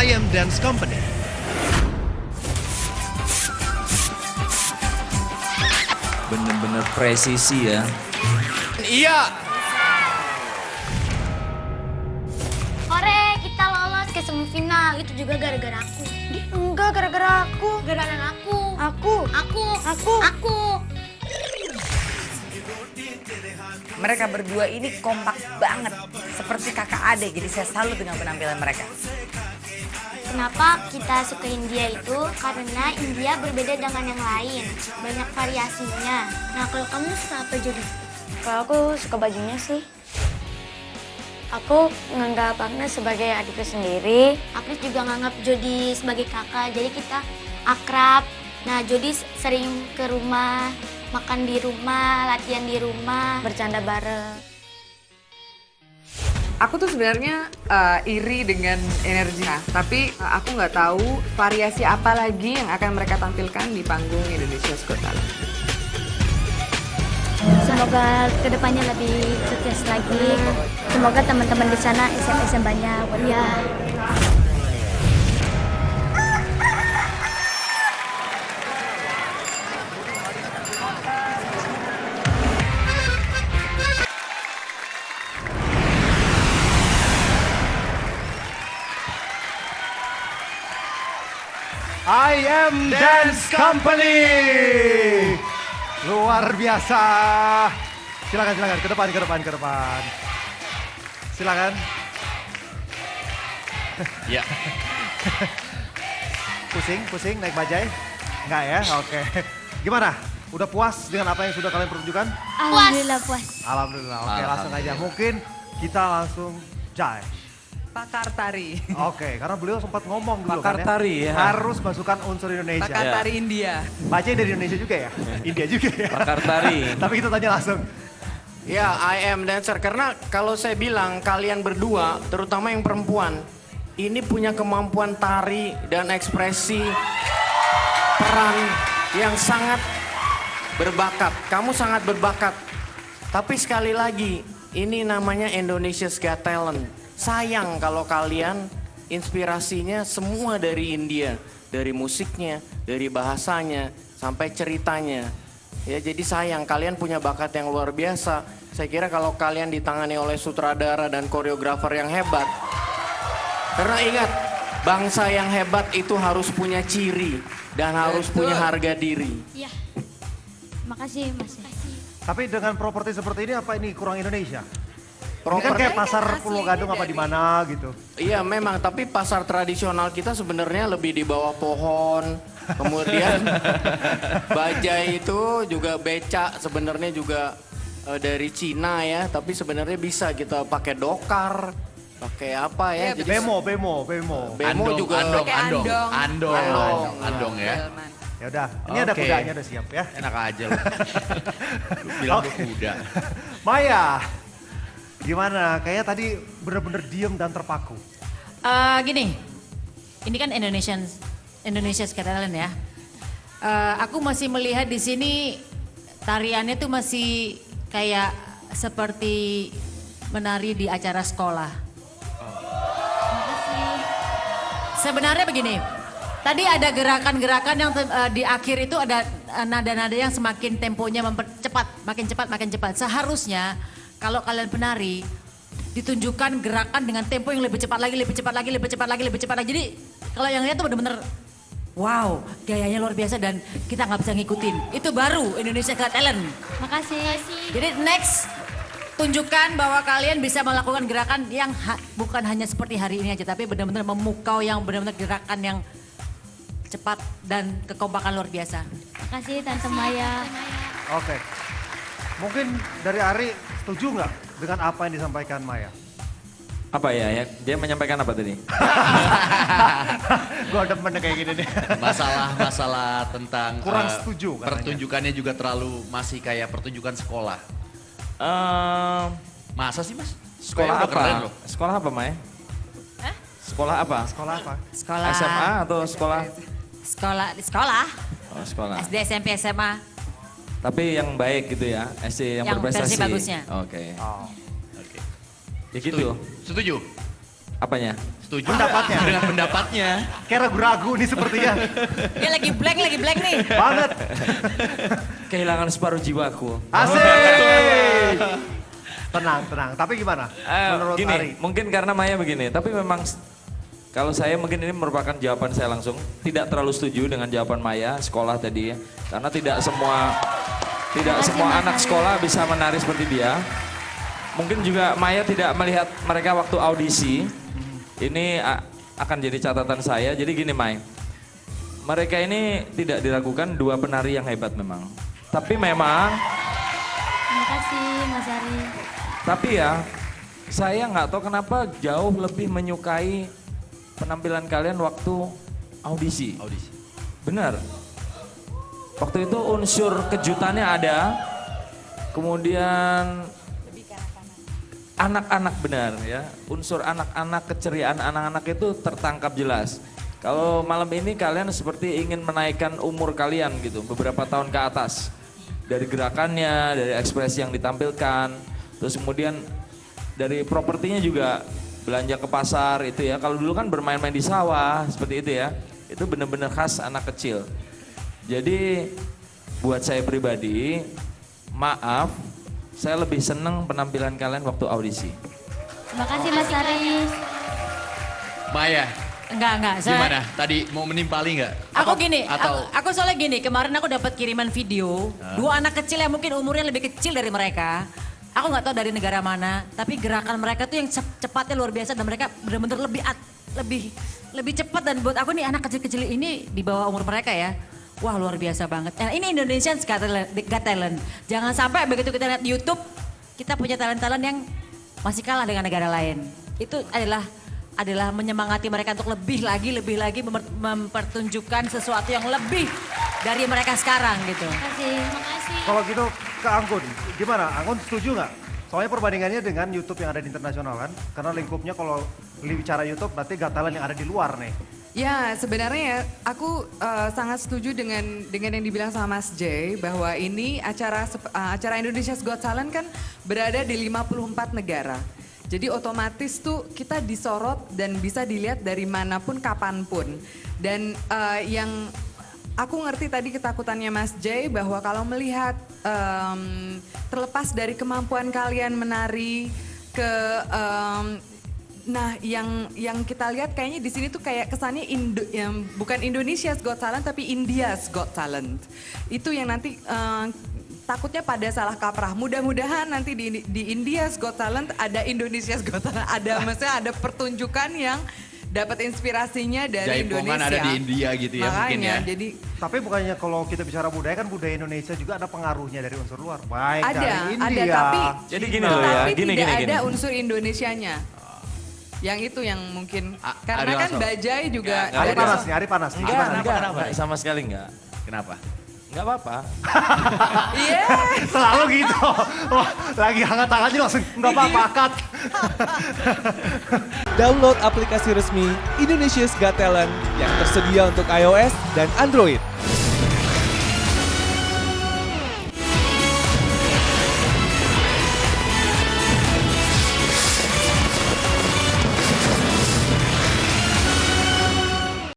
I Am Dance Company. Bener-bener presisi ya. Iya. Hore, kita lolos ke semifinal. Itu juga gara-gara aku. Enggak, gara-gara aku. Gara-gara aku. Aku. Mereka berdua ini kompak banget. Seperti kakak adik, jadi saya salut dengan penampilan mereka. Kenapa kita suka India itu? Karena India berbeda dengan yang lain. Banyak variasinya. Nah, kalau kamu suka apa, Jody? Kalau aku suka bajunya sih. Aku menganggap Agnes sebagai adikku sendiri. Agnes juga nganggap Jody sebagai kakak. Jadi kita akrab. Nah, Jody sering ke rumah, makan di rumah, latihan di rumah, Bercanda bareng. Aku tuh sebenarnya iri dengan energinya, tapi aku nggak tahu variasi apa lagi yang akan mereka tampilkan di panggung Indonesia's Got Talent. Semoga kedepannya lebih sukses lagi. Semoga teman-teman di sana SM banyak. Ya. I Am Dance Company. Luar biasa. Silakan ke depan. Silakan. Ya. Pusing naik bajai? Enggak ya? Oke. Gimana? Udah puas dengan apa yang sudah kalian pertunjukkan? Alhamdulillah puas. Alhamdulillah. Oke, langsung aja. Mungkin kita langsung jai. Pakar tari. Oke, karena beliau sempat ngomong dulu Pakar kan tari ya. Harus masukkan unsur Indonesia. Pakar Ya. tari India. Bajai dari Indonesia juga ya? India juga ya? Pakar tari. Tapi kita tanya langsung. Ya, I am dancer. Karena kalau saya bilang kalian berdua, terutama yang perempuan, ini punya kemampuan tari dan ekspresi peran yang sangat berbakat. Kamu sangat berbakat. Tapi sekali lagi, ini namanya Indonesia's Got Talent. Sayang kalau kalian inspirasinya semua dari India. Dari musiknya, dari bahasanya, sampai ceritanya. Ya, jadi sayang, kalian punya bakat yang luar biasa. Saya kira kalau kalian ditangani oleh sutradara dan koreografer yang hebat. Karena ingat, bangsa yang hebat itu harus punya ciri dan harus punya harga diri. Iya. Makasih Mas. Tapi dengan properti seperti ini apa ini kurang Indonesia? Ini kan Properti- kayak pasar Pulau Gadung apa di mana gitu. Iya memang, tapi pasar tradisional kita sebenarnya lebih di bawah pohon. Kemudian bajai itu juga becak sebenarnya juga dari Cina ya. Tapi sebenarnya bisa kita pakai dokar, pakai apa ya. Iya, Jadi Bemo. bemo juga. Andong Ya ya. udah, ini ada Oke. kudanya udah siap ya. Enak aja loh. Bilang Oke. kuda. Maya, gimana? Kayaknya tadi bener-bener diem dan terpaku. Gini, ini kan Indonesia's Got Talent ya. Aku masih melihat di sini tariannya tuh masih kayak seperti menari di acara sekolah. Sebenarnya begini, tadi ada gerakan-gerakan yang di akhir itu ada nada-nada yang semakin temponya mempercepat, makin cepat. Seharusnya kalau kalian penari ditunjukkan gerakan dengan tempo yang lebih cepat lagi. Jadi kalau yang lihat tuh bener-bener wow, gayanya luar biasa dan kita nggak bisa ngikutin. Itu baru Indonesia Got Talent. Makasih. Jadi next tunjukkan bahwa kalian bisa melakukan gerakan yang bukan hanya seperti hari ini aja, tapi benar-benar memukau yang benar-benar gerakan yang cepat dan kekompakan luar biasa. Makasih Tante Maya. Oke. Mungkin dari Ari setuju nggak dengan apa yang disampaikan Maya? Apa ya? Dia menyampaikan apa tadi? Gue demen kayak gini nih. Masalah tentang Kurang setuju katanya. pertunjukannya juga terlalu masih kayak pertunjukan sekolah. Masa sih Mas? Sekolah Kayaknya udah keren apa? loh. Sekolah apa, Mai? Sekolah apa? Sekolah apa? Sekolah. SMA atau sekolah? Sekolah. Oh, sekolah. SD, SMP, SMA. Tapi yang baik gitu ya, SD yang Yang berprestasi. versi bagusnya. Oke. Oh. Oke. Ya gitu. Setuju? Apanya? Setuju Pendapatnya. dengan pendapatnya? Kayak ragu-ragu nih sepertinya. Dia lagi blank nih. Banget. Kehilangan separuh jiwaku. Asik. Tenang. Tapi gimana? Menurut Gini, Ari? mungkin karena Maya begini, tapi memang kalau saya mungkin ini merupakan jawaban saya langsung. Tidak terlalu setuju dengan jawaban Maya, sekolah tadi ya. Karena tidak semua anak sekolah bisa menari seperti dia. Mungkin juga Maya tidak melihat mereka waktu audisi. Ini akan jadi catatan saya. Jadi gini Mai, mereka ini tidak diragukan dua penari yang hebat memang. Tapi memang, Terima kasih Mas Ari. tapi ya saya nggak tahu kenapa jauh lebih menyukai penampilan kalian waktu audisi. Benar. Waktu itu unsur kejutannya ada, kemudian anak-anak benar ya, unsur anak-anak, keceriaan anak-anak itu tertangkap jelas. Kalau malam ini kalian seperti ingin menaikkan umur kalian gitu, beberapa tahun ke atas. Dari gerakannya, dari ekspresi yang ditampilkan, terus kemudian dari propertinya juga belanja ke pasar itu ya. Kalau dulu kan bermain-main di sawah seperti itu ya, itu benar-benar khas anak kecil. Jadi buat saya pribadi, maaf, saya lebih seneng penampilan kalian waktu audisi. Terima kasih Mas Ari. Maya, Enggak. gimana? Tadi mau menimpali nggak? Aku gini, Atau aku soalnya gini, kemarin aku dapat kiriman video, dua anak kecil yang mungkin umurnya lebih kecil dari mereka. Aku nggak tahu dari negara mana, tapi gerakan mereka tuh yang cepatnya luar biasa dan mereka benar-benar lebih cepat, dan buat aku nih anak kecil-kecil ini di bawah umur mereka ya. Wah luar biasa banget. Nah, ini Indonesian Got Talent. Jangan sampai begitu kita lihat di YouTube, kita punya talent-talent yang masih kalah dengan negara lain. Itu adalah menyemangati mereka untuk lebih lagi mempertunjukkan sesuatu yang lebih dari mereka sekarang gitu. Terima kasih. Kalau gitu ke Anggun, gimana? Anggun setuju nggak? Soalnya perbandingannya dengan YouTube yang ada di internasional kan? Karena lingkupnya kalau bicara YouTube berarti Got Talent yang ada di luar nih. Ya sebenarnya ya aku sangat setuju dengan yang dibilang sama Mas J bahwa ini acara Indonesia's Got Talent kan berada di 54 negara. Jadi otomatis tuh kita disorot dan bisa dilihat dari manapun kapanpun. Dan yang aku ngerti tadi ketakutannya Mas J bahwa kalau melihat terlepas dari kemampuan kalian menari ke nah, yang kita lihat kayaknya di sini tuh kayak kesannya bukan Indonesia's Got Talent tapi India's Got Talent. Itu yang nanti takutnya pada salah kaprah. Mudah-mudahan nanti di India's Got Talent ada Indonesia's Got Talent, maksudnya ada pertunjukan yang dapat inspirasinya dari Jaipongan Indonesia. ada di India gitu ya mungkin ya. Jadi Tapi bukannya kalau kita bicara budaya kan budaya Indonesia juga ada pengaruhnya dari unsur luar. Baik dari ada India. tapi Jadi gini loh ya, tapi gini. tidak ada unsur Indonesianya. Yang itu yang mungkin karena Ari kan Lasso. Bajai juga Hari ada- panas nih, hari panas. Enggak, sama sekali enggak. Kenapa? Enggak apa-apa. Iya. Selalu gitu. Wah, lagi hangat-hangatnya langsung nggak apa-apa, cut. Download aplikasi resmi Indonesia's Got Talent yang tersedia untuk iOS dan Android.